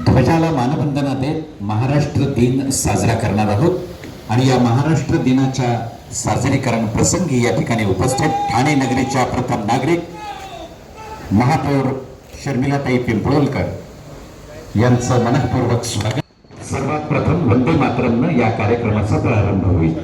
ध्वजाला मानवंदना देत महाराष्ट्र दिन साजरा करणार आहोत आणि या महाराष्ट्र दिनाच्या साजरीकरण प्रसंगी या ठिकाणी उपस्थित ठाणे नगरीच्या प्रथम नागरिक महापौर शर्मिलाताई पिंपळोलकर यांचं मनःपूर्वक स्वागत। सर्वात प्रथम वंदे मातरमनं या कार्यक्रमाचा प्रारंभ होईल।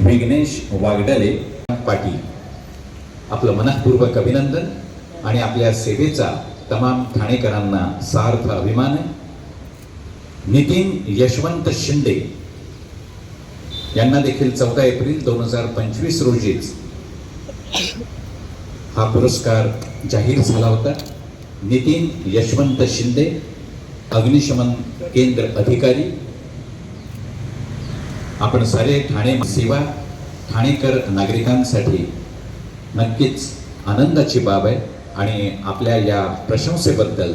विघ्नेश वागडले पाटील आपलं मनःपूर्वक अभिनंदन आणि आपल्या सेवेचा तमाम ठाणेकरांना सार्थ अभिमान आहे। नितीन यशवंत शिंदे यांना देखील 14 एप्रिल 2025 रोजीच हा पुरस्कार जाहीर झाला होता। नितीन यशवंत शिंदे अग्निशमन केंद्र अधिकारी। आपण सारे ठाणे सेवा ठाणेकर नागरिकांसाठी नक्कीच आनंदाची बाब आहे आणि आपल्या या प्रशंसेबद्दल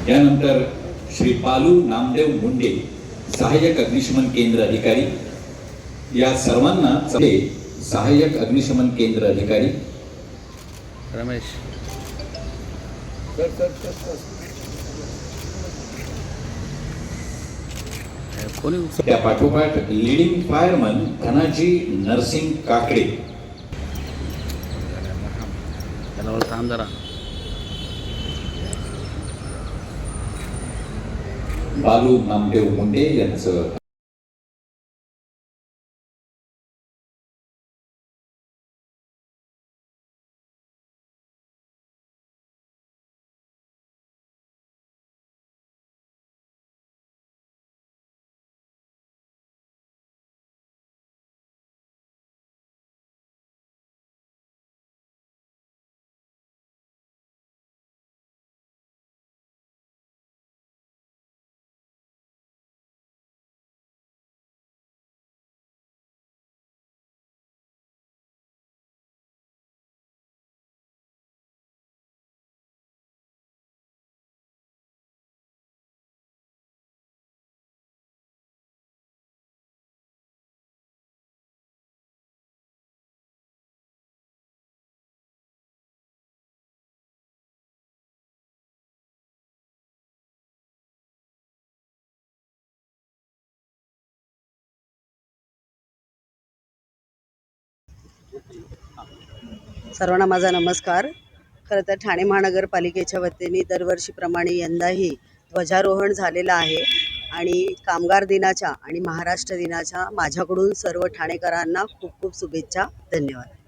यानंतर श्री बालू नामदेव मुंडे सहाय्यक अग्निशमन केंद्र अधिकारी। या सर्वांना सहाय्यक अग्निशमन केंद्र अधिकारी रमेश त्या पाठोपाठ लीडिंग फायरमन धनाजी नरसिंग काकडे बालू नामदेव मुंडे यांचं सर्वांना माझा नमस्कार। खरं तर ठाणे महानगरपालिकेच्या वतीने दरवर्षीप्रमाणे यंदाही ध्वजारोहण झालेलं आहे आणि कामगार दिनाच्या आणि महाराष्ट्र दिनाच्या माझ्याकडून सर्व ठाणेकरांना खूप खूप शुभेच्छा। धन्यवाद।